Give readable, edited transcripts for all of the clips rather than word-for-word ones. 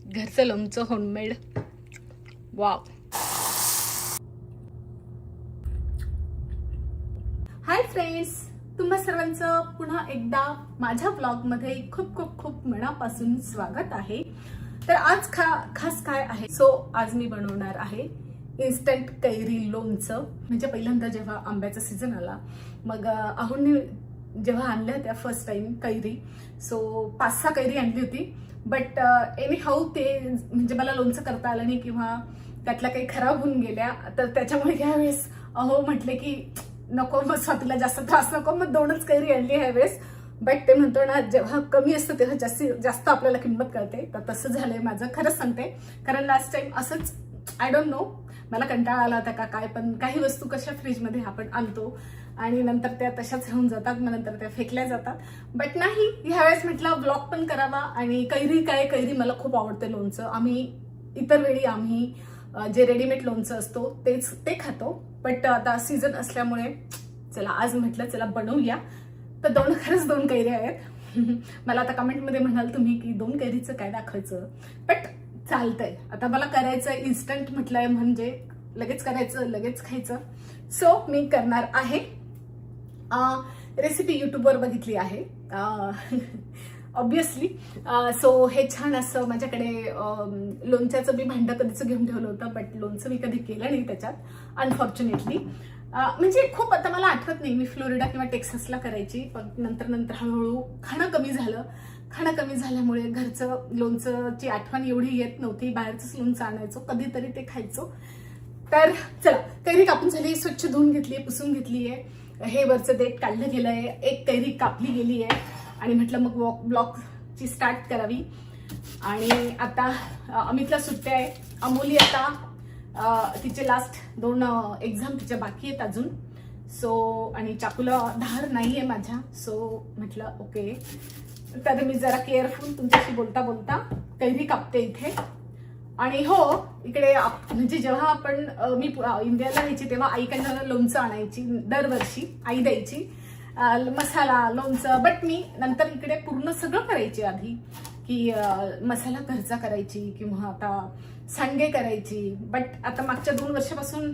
घरचं लोणचं homemade. Wow. Hi friends, तुम्हा सर्वांचं पुन्हा एकदा माझ्या ब्लॉगमध्ये खूप खूप खूप मनापासून स्वागत आहे. तर आज खास काय आहे, सो आज मी बनवणार आहे इन्स्टंट कैरी लोणचं. म्हणजे पहिल्यांदा जेव्हा आंब्याचा सीझन आला, मग आहुंनी जेव्हा आणल्या होत्या फर्स्ट टाइम कैरी, सो 5-6 कैरी आणली होती. बट एनी हाऊ ते म्हणजे मला लोणचं करता आलं नाही किंवा त्यातल्या काही खराब होऊन गेल्या. तर त्याच्यामुळे यावेळेस म्हटले की नको, मग स्वातीला जास्त त्रास नको, मग 2च कैरी आणली ह्यावेळेस. बट ते म्हणतो ना, जेव्हा कमी असतं तेव्हा जास्त आपल्याला किंमत कळते. तर तसं झालंय माझं, खरंच सांगते. कारण लास्ट टाइम असंच आय डोंट नो, मला कंटाळा आला होता का काय, पण काही वस्तू कशा फ्रीजमध्ये आपण आणतो आणि नंतर त्या तशाच राहून जातात, मग नंतर त्या फेकल्या जातात. बट नाही, ह्यावेळेस म्हटलं ब्लॉग पण करावा. आणि कैरी मला खूप आवडते लोणचं. आम्ही इतर वेळी आम्ही जे रेडीमेड लोणचं असतो ते खातो, बट आता सीझन असल्यामुळे चला आज म्हटलं चला बनवूया. तर खरंच 2 कैऱ्या आहेत. मला आता कमेंटमध्ये म्हणाल तुम्ही की 2 कैरीचं काय दाखवायचं, बट चालतंय. आता मला करायचं इन्स्टंट म्हटलंय, म्हणजे लगेच करायचं लगेच खायचं. सो मी करणार आहे रेसिपी यूट्यूबवर बघितली आहे ऑब्विसली. सो हे छान असं माझ्याकडे लोणच्याचं मी भांडं कधीच घेऊन ठेवलं होतं, बट लोणचं मी कधी केलं नाही त्याच्यात अनफॉर्च्युनेटली. म्हणजे खूप आता मला आठवत नाही, मी फ्लोरिडा किंवा टेक्सासला करायची, पण नंतर हळूहळू खाणं कमी झाल्यामुळे घरचं लोणचंची आठवण एवढी येत नव्हती. बाहेरचंच लोणचं आणायचो, कधीतरी ते खायचो. तर चला, कैरी कापून झाली, स्वच्छ धुवून घेतली, पुसून घेतली आहे. हे वरचं देठ काढलं गेलंय, एक कैरी कापली गेली आहे आणि म्हटलं मग ब्लॉगची स्टार्ट करावी. आणि आता अमितला सुट्ट्या आहे. अमोली आता तिचे लास्ट 2 एक्झाम तिच्या बाकी आहेत अजून. सो आणि चाकूला धार नाही आहे माझ्या, सो म्हटलं ओके. तर मी जरा केअरफुल तुमच्याशी बोलता बोलता कैरी कापते इथे. आणि हो, इकडे म्हणजे जेव्हा आपण मी इंडियाला यायची तेव्हा आईकडनं लोणचं आणायची दरवर्षी, आई द्यायची मसाला लोणचं. बट मी नंतर इकडे पूर्ण सगळं करायची आधी, की मसाला घरचा करायची किंवा आता सांडगे करायची. बट आता मागच्या 2 वर्षापासून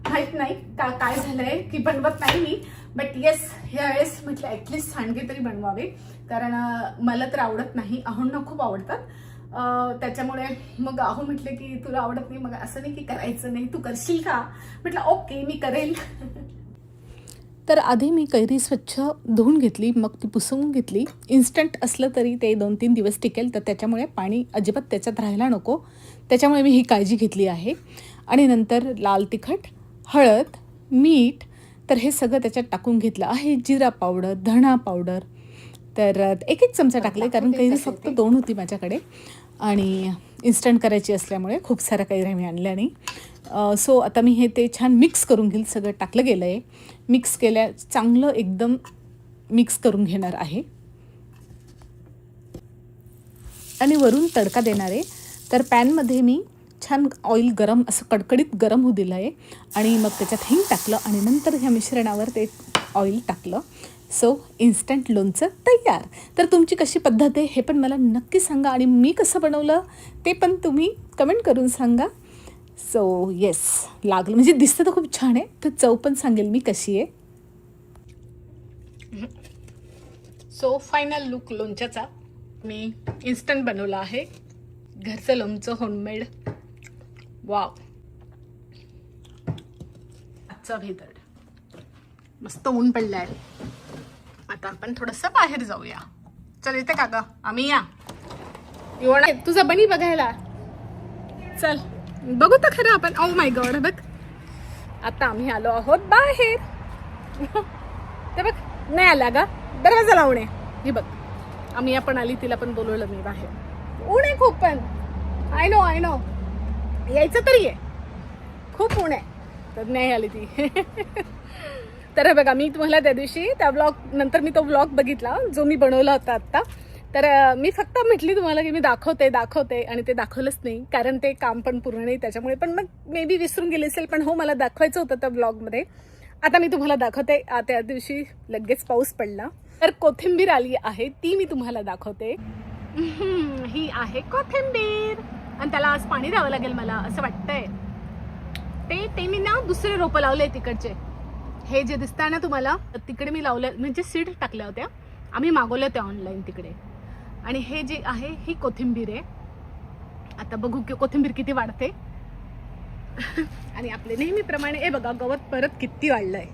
माहित नाही काय झालंय की बनवत नाही मी. बट येस, ह्यावेळेस म्हटलं ऍटलिस्ट सांडगे तरी बनवावे, कारण मला तर आवडत नाही, आहोंना खूप आवडतात. त्याच्यामुळे मग आहो म्हटले की तुला आवडत नाही, मग असं नाही की करायचं नाही, तू करशील का. म्हटलं ओके मी करेल. तर आधी मी कैरी स्वच्छ धुवून घेतली, मग ती पुसून घेतली. इन्स्टंट असलं तरी ते 2-3 दिवस टिकेल, तर त्याच्यामुळे पाणी अजिबात त्याच्यात राहायला नको, त्याच्यामुळे मी ही काळजी घेतली आहे. आणि नंतर लाल तिखट, हळद, मीठ, तर हे सगळं त्याच्यात टाकून घेतलं आहे. जिरा पावडर, धणा पावडर, तर 1-1 चमचा टाकले, कारण कैरी फक्त 2 होती माझ्याकडे आणि इन्स्टंट करायची असल्यामुळे खूप साऱ्या कैऱ्या मी आणल्या नाही. सो आता मी ते छान मिक्स करून घेईल. सगळं टाकलं गेलं आहे, मिक्स केल्या, चांगलं एकदम मिक्स करून घेणार आहे. आणि वरून तडका देणार आहे. तर पॅनमध्ये मी छान ऑइल गरम, असं कडकडीत गरम होऊ दिलं आहे आणि मग त्याच्यात हिंग टाकलं आणि नंतर ह्या मिश्रणावर ते ऑइल टाकलं. सो इन्स्टंट लोणचं तयार. तर तुमची कशी पद्धत आहे हे पण मला नक्की सांगा, आणि मी कसं बनवलं ते पण तुम्ही कमेंट करून सांगा. सो येस, लागलं म्हणजे दिसतं तर खूप छान आहे, तर चव पण सांगेल मी कशी आहे. सो फायनल लुक लोणच्याचा मी इन्स्टंट बनवला आहे. घरचं लोणचं होममेड. वाव. आजचा भेदड. मस्त ऊन पडलाय. आता आपण थोडंसं बाहेर जाऊया. चल येते का ग आम्ही, या एवढा तुझा बनी बघायला. चल बघू तर खरं आपण. ओ माय गॉड, बघ आता आम्ही आलो आहोत बाहेर. ते बघ, नाही आला ग, दरवाजा लावणे. हे बघ, आम्ही आपण आली, तिला पण बोलवलं मी बाहेर. ऊन आहे खूप, पण आय नो यायचं तरी आहे, खूप ऊन आहे, तर नाही आली ती. तर बघा, मी तुम्हाला त्या दिवशी त्या ब्लॉग नंतर मी तो ब्लॉग बघितला जो मी बनवला होता आत्ता. तर मी फक्त म्हटली तुम्हाला की मी दाखवते आणि ते दाखवलंच नाही, कारण ते काम पण पूर्ण नाही त्याच्यामुळे. पण मग मे बी विसरून गेले असेल, पण हो मला दाखवायचं होतं त्या ब्लॉगमध्ये. आता मी तुम्हाला दाखवते. त्या दिवशी लगेच पाऊस पडला, तर कोथिंबीर आली आहे, ती मी तुम्हाला दाखवते. ही आहे कोथिंबीर आणि त्याला आज पाणी द्यावं लागेल मला असं वाटतंय. ते मी ना दुसरे रोपं लावले तिकडचे, हे जे दिसतंय ना तुम्हाला तिकडे मी लावले, म्हणजे सीड टाकल्या होत्या, आम्ही मागवल्या होत्या ऑनलाईन तिकडे. आणि हे जे आहे ही कोथिंबीर आहे. आता बघू की कोथिंबीर किती वाढते. आणि आपले नेहमीप्रमाणे हे बघा गवत परत किती वाढलंय.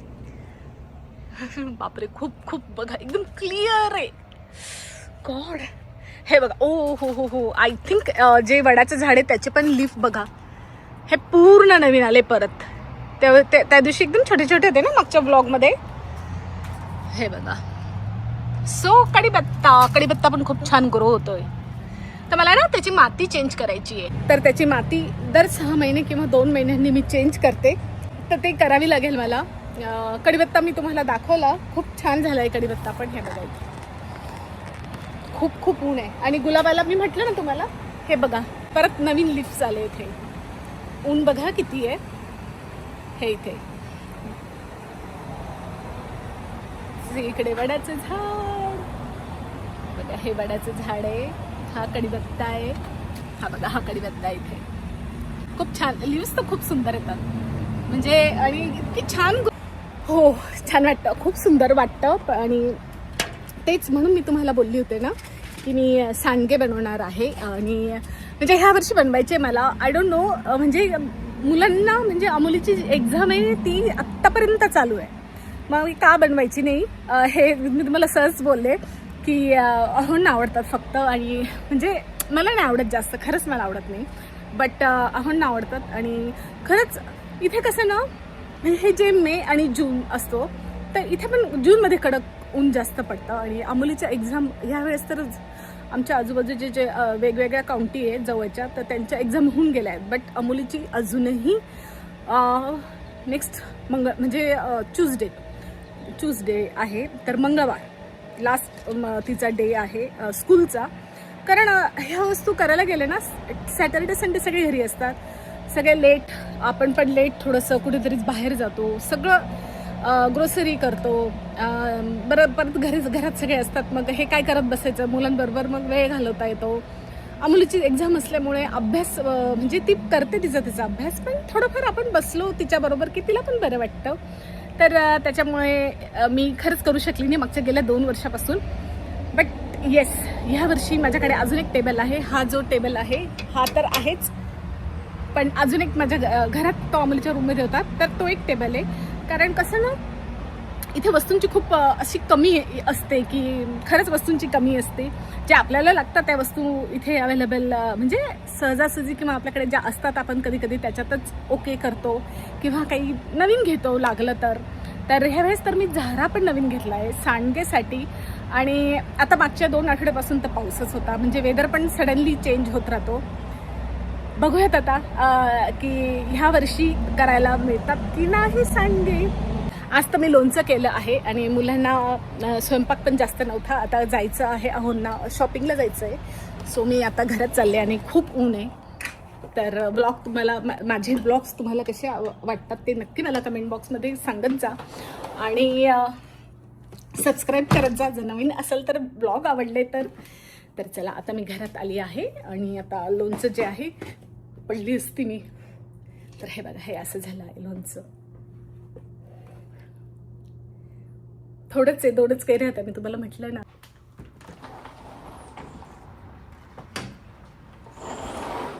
बापरे, खूप खूप बघा एकदम क्लिअर आहे. गॉड, हे बघा. ओ हो हो हो, आय थिंक जे वडाचं झाड आहे त्याचे पण लीफ बघा, हे पूर्ण नवीन आले परत. त्या दिवशी एकदम छोटे छोटे होते ना मागच्या ब्लॉगमध्ये. हे बघा. सो कढीपत्ता पण खूप छान ग्रो होतोय. तर मला ना त्याची माती चेंज करायची आहे, तर त्याची माती दर 6 महिने किंवा 2 महिन्यांनी मी चेंज करते, तर ते करावी लागेल मला. कढीपत्ता मी तुम्हाला दाखवला, खूप छान झाला आहे कढीपत्ता पण. हे बघा खूप खूप ऊन आहे. आणि गुलाबाला मी म्हटलं ना तुम्हाला, हे बघा परत नवीन लिफ्ट आले इथे. ऊन बघा किती आहे. हे इथे इकडे वडाचं झाड बघा, हे वडाचं झाड आहे, हा कढीपत्ता आहे, हा बघा हा कढीपत्ता आहे. इथे खूप छान लिव्स तर खूप सुंदर येतात, म्हणजे आणि इतकी छान. हो छान वाटतं, खूप सुंदर वाटतं. आणि तेच म्हणून मी तुम्हाला बोलली होते ना की मी सांडगे बनवणार आहे. आणि म्हणजे ह्या वर्षी बनवायचे मला, आय डोंट नो, म्हणजे मुलांना, म्हणजे अमोलीची एक्झाम आहे ती आत्तापर्यंत चालू आहे, मग का बनवायची नाही. हे मी तुम्हाला सहज बोलले की अहोंना आवडतात फक्त, आणि म्हणजे मला नाही आवडत जास्त, खरंच मला आवडत नाही, बट अहोंना आवडतात. आणि खरंच इथे कसं ना, हे जे मे आणि जून असतो, तर इथे पण जूनमध्ये कडक ऊन जास्त पडतं. आणि अमोलीच्या एक्झाम ह्यावेळेस तर आमच्या आजूबाजूचे जे वेगवेगळ्या काउंटी आहेत जवळच्या, तर त्यांच्या एक्झाम होऊन गेल्या आहेत, बट अमोलीची अजूनही नेक्स्ट म्हणजे ट्यूजडे आहे, तर मंगळवार लास्ट तिचा डे आहे स्कूलचा. कारण ह्या वस्तू करायला गेले ना, सॅटर्डे संडे सगळे घरी असतात, सगळे लेट, आपण पण लेट थोडंसं कुठेतरीच बाहेर जातो, सगळं ग्रोसरी करतो, बरं परत घरात सगळे असतात, मग हे काय करत बसायचं मुलांबरोबर, मग वेळ घालवता येतो. अमोलीची एक्झाम असल्यामुळे अभ्यास, म्हणजे ती करते तिचा अभ्यास, पण थोडंफार आपण बसलो तिच्याबरोबर की तिला पण बरं वाटतं. तर त्याच्यामुळे मी खरंच करू शकली नाही मागच्या गेल्या 2 वर्षापासून. बट येस, ह्या वर्षी माझ्याकडे अजून एक टेबल आहे. हा जो टेबल आहे हा तर आहेच, पण अजून एक माझ्या घरात, तो अमोलीच्या रूममध्ये होता, तर तो एक टेबल आहे. कारण कसं ना, इथे वस्तूंची खूप अशी कमी असते, की खरंच वस्तूंची कमी असते. ज्या आपल्याला लागतात त्या वस्तू इथे अवेलेबल, म्हणजे सहजासहजी, किंवा आपल्याकडे ज्या असतात आपण कधी कधी त्याच्यातच ओके करतो, किंवा काही नवीन घेतो लागलं तर. ह्या वेळेस तर मी झारा पण नवीन घेतला आहे सांडगेसाठी. आणि आता मागच्या 2 आठवड्यापासून तर पाऊसच होता, म्हणजे वेदर पण सडनली चेंज होत राहतो. बघूयात आता की ह्या वर्षी करायला मिळतात की नाही सांडगे. आज तर मी लोणचं केलं आहे, आणि मुलांना स्वयंपाक पण जास्त नव्हता. आता जायचं आहे अहोंना, शॉपिंगला जायचं आहे. सो मी आता घरात चालले, आणि खूप ऊन आहे. तर ब्लॉग तुम्हाला, माझे ब्लॉग्स तुम्हाला कसे वाटतात ते नक्की मला कमेंट बॉक्समध्ये सांगत जा, आणि सबस्क्राईब करत जा जर नवीन असेल तर, ब्लॉग आवडले तर. चला, आता मी घरात आली आहे, आणि आता लोणचं जे आहे, पडली असती मी तर, हे बघा हे असं झालं आहे लोणचं. थोडंच आहे, 2च कैऱ्या होत्या, मी तुम्हाला म्हटलं ना.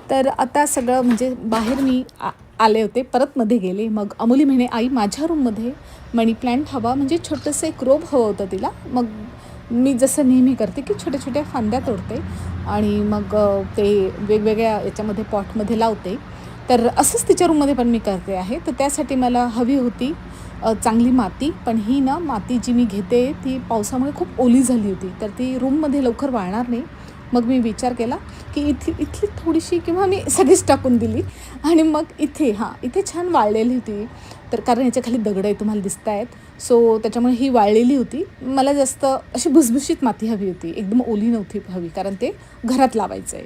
तर आता सगळं म्हणजे बाहेर मी आले होते, परत मध्ये गेले. मग अमोली म्हणे, आई माझ्या रूममध्ये मनी प्लॅन्ट हवा, म्हणजे छोटंसं एक रोप हवं होतं तिला. मग मी जसं नेहमी करते की छोट्या छोट्या फांद्या तोडते, आणि मग ते वेगवेगळ्या याच्यामध्ये पॉटमध्ये लावते. तर असंच तिच्या रूममध्ये पण मी करते आहे. तर त्यासाठी मला हवी होती चांगली माती, पण ही ना माती जी मी घेते ती पावसामुळे खूप ओली झाली होती, तर ती रूममध्ये लवकर वाळणार नाही. मग मी विचार केला की इथली थोडीशी, किंवा मी सगळीच टाकून दिली, आणि मग इथे छान वाळलेली होती. तर कारण याच्या खाली दगड आहे, तुम्हाला दिसत आहेत, सो त्याच्यामुळे ही वाळलेली होती. मला जास्त अशी भुसभुशीत माती हवी होती, एकदम ओली नव्हती हवी, कारण ते घरात लावायचं आहे.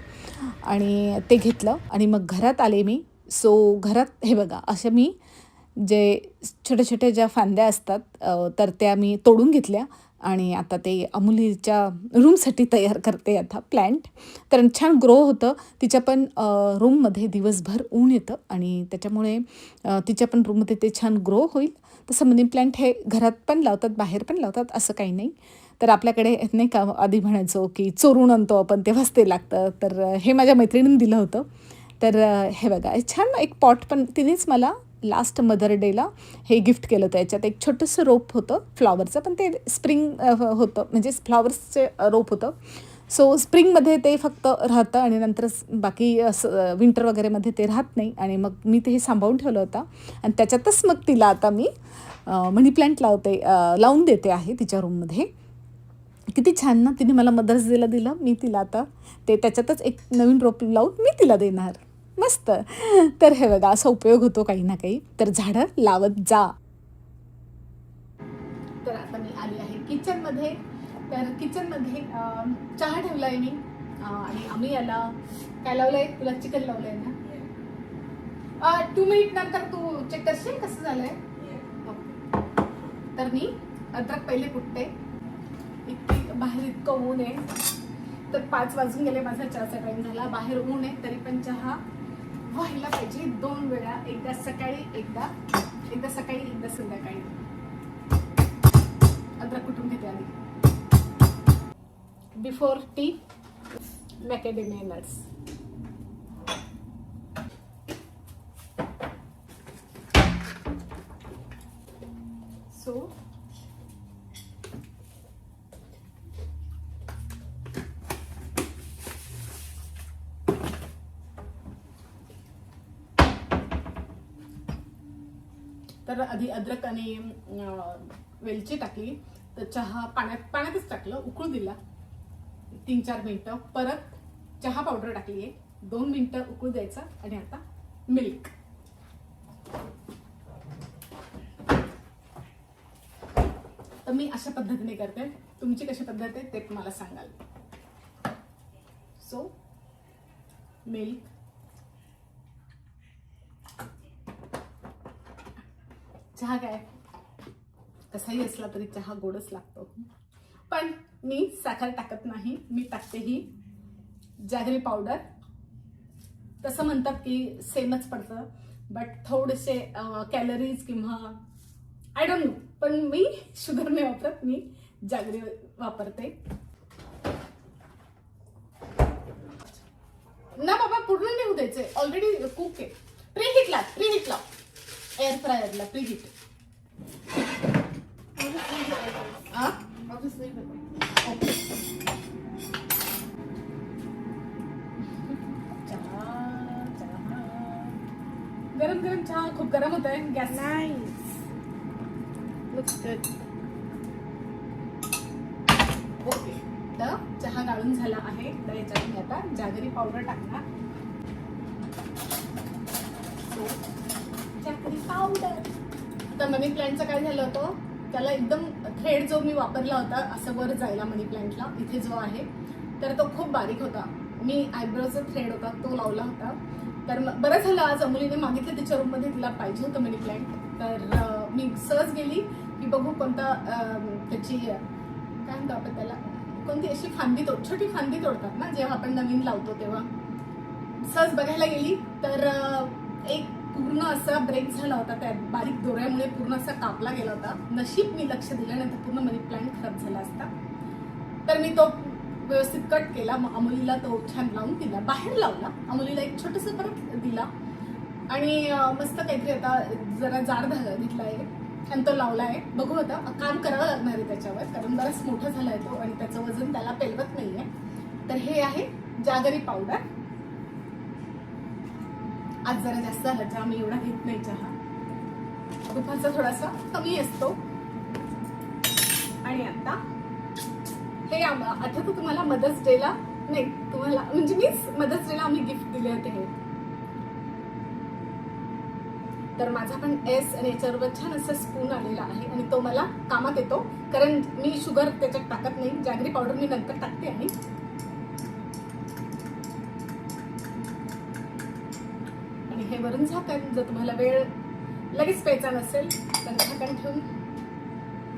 आणि ते घेतलं, आणि मग घरात आले मी. सो घरात हे बघा, अशा मी जे छोट्या छोट्या ज्या फांद्या असतात तर त्या मी तोडून घेतल्या आणि आता ते अमुलीच्या रूमसाठी तयार करते आता प्लॅन्ट. तर छान ग्रो होतं. तिच्या पण रूममध्ये दिवसभर ऊन येतं आणि त्याच्यामुळे तिच्या पण रूममध्ये ते छान ग्रो होईल. तसं मनी प्लॅन्ट हे घरात पण लावतात, बाहेर पण लावतात, असं काही नाही. तर आपल्याकडे नाही का आधी म्हणायचो की चोरून आणतो आपण तेव्हाच ते लागतं. तर हे माझ्या मैत्रिणीने दिलं होतं. तर हे बघा छान एक पॉट पण तिनेच मला लास्ट मदर डेला हे गिफ्ट केलं होतं. याच्यात एक छोटंसं रोप होतं फ्लॉवरचं, पण ते स्प्रिंग होतं, म्हणजे फ्लॉवर्सचे रोप होतं. सो स्प्रिंगमध्ये ते फक्त राहतं आणि नंतर बाकी असं विंटर वगैरेमध्ये ते राहत नाही. आणि मग मी ते हे सांभाळून ठेवलं होतं आणि त्याच्यातच मग तिला आता मी मनी प्लॅन्ट लावून देते आहे तिच्या रूममध्ये. किती छान ना, तिने मला मदर्स डेला दिलं, मी तिला आता ते त्याच्यातच एक नवीन रोप लावून मी तिला देणार. मस्त. तर हे बघा असा उपयोग होतो काही ना काही. तर झाडं लावत जा. तर आता मी आली आहे किचनमध्ये. तर किचनमध्ये चहा ठेवला आहे मी आणि आम्ही याला काय लावलंय, तुला चिकन लावलंय ना. 2 मिनिट नंतर तू चेक करशील कसं झालंय. तर मी अद्रक पहिले कुटते. बाहेर इतकं ऊन आहे, तर 5 वाजून गेले, माझा चहाचा टाइम झाला. बाहेर ऊन आहे तरी पण चहा व्हायला पाहिजे 2 वेळा, एकदा सकाळी एकदा सकाळी एकदा संध्याकाळी. अद्रक कुटून घेते आधी. Before tea macadamia nuts. So तर आधी अद्रक आणि वेलची टाकली. तर चहा पाण्यातच टाकलं, उकळू दिला 3-4 मिनिटं. परत चहा पावडर टाकली आहे, 2 मिनिटं उकळू द्यायचं. आणि आता मिल्क. तर मी अशा पद्धतीने करते, तुमची कशी पद्धत आहे ते मला सांगाल. सो मिल्क, चहा काय कसाही असला तरी चहा गोडच लागतो. पण मी साखर टाकत नाही, मी टाकते ही जॅगरी पावडर. तसं म्हणतात की सेमच पडतं, बट थोडेसे कॅलरीज किंवा आय डोंट नो, पण मी शुगर नाही वापरत, मी जॅगरी वापरते. ना बाबा पूर्ण नाही होऊ द्यायचे, ऑलरेडी कुक आहे. प्रीहीट लाव एअर फ्रायरला प्रीहीट. गरम गरम चहा, खूप गरम होत आहे gas. Nice. Looks good. Okay, तर चहा गाळून झाला आहे. तर याच्यात मी आता जॅगरी पावडर टाकणार. Jaggery powder. आता मनी प्लॅन्टचं काय झालं होतं, त्याला एकदम थ्रेड जो मी वापरला होता असं वर जायला मनी प्लॅन्टला, इथे जो आहे तर तो खूप बारीक होता. मी आयब्रोचा थ्रेड होता तो लावला होता. तर बरं झालं आज अमुलीने मागितलं तिच्या रूममध्ये, तिला पाहिजे होतं मनी प्लॅन्ट. तर मी सहज गेली की बघू कोणता त्याची काय म्हणतो आपण त्याला, कोणती अशी छोटी फांदी तोडतात ना जेव्हा आपण नवीन लावतो तेव्हा. सहज बघायला गेली तर एक पूर्ण असा ब्रेक झाला होता, त्या बारीक दोऱ्यामुळे पूर्ण असा कापला गेला होता. नशीब मी लक्ष दिलं नाही तर पूर्ण मनी प्लॅन्ट खराब झाला असता. तर मी तो व्यवस्थित कट केला. मग अमुलीला तो छान लावून दिला, बाहेर लावला. अमुलीला एक छोटंसं परत दिला आणि मस्त काहीतरी आता जरा जाड धागा घेतला आहे आणि तो लावला आहे. बघू आता काम करावं लागणार आहे त्याच्यावर, कारण बराच मोठा झाला आहे तो आणि त्याचं वजन त्याला पेलवत नाही आहे. तर हे आहे जॅगरी पावडर. आज जरा जास्त झाला चहा, मी एवढा घेत नाही चहा, दुपारचा थोडासा कमी असतो. आणि आता हे आठवतं तुम्हाला मदर्स डेला, नाही तुम्हाला म्हणजे मीच मदर्स डेला आम्ही गिफ्ट दिले होते हे. तर माझा पण एस आणि याच्याबरोबर छान असा स्पून आलेला आहे आणि तो मला कामात येतो, कारण मी शुगर त्याच्यात टाकत नाही. जॅगरी पावडर मी नंतर टाकते. आणि हे वरून झाकण, जर तुम्हाला वेळ लगेच प्यायचा नसेल तर झाकण ठेवून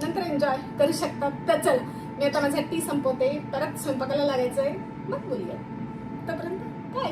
नंतर एन्जॉय करू शकतात. तर चला मी आता माझा टी संपवते, परत स्वयंपाकाला लागायचंय, मग बोलूया. तोपर्यंत काय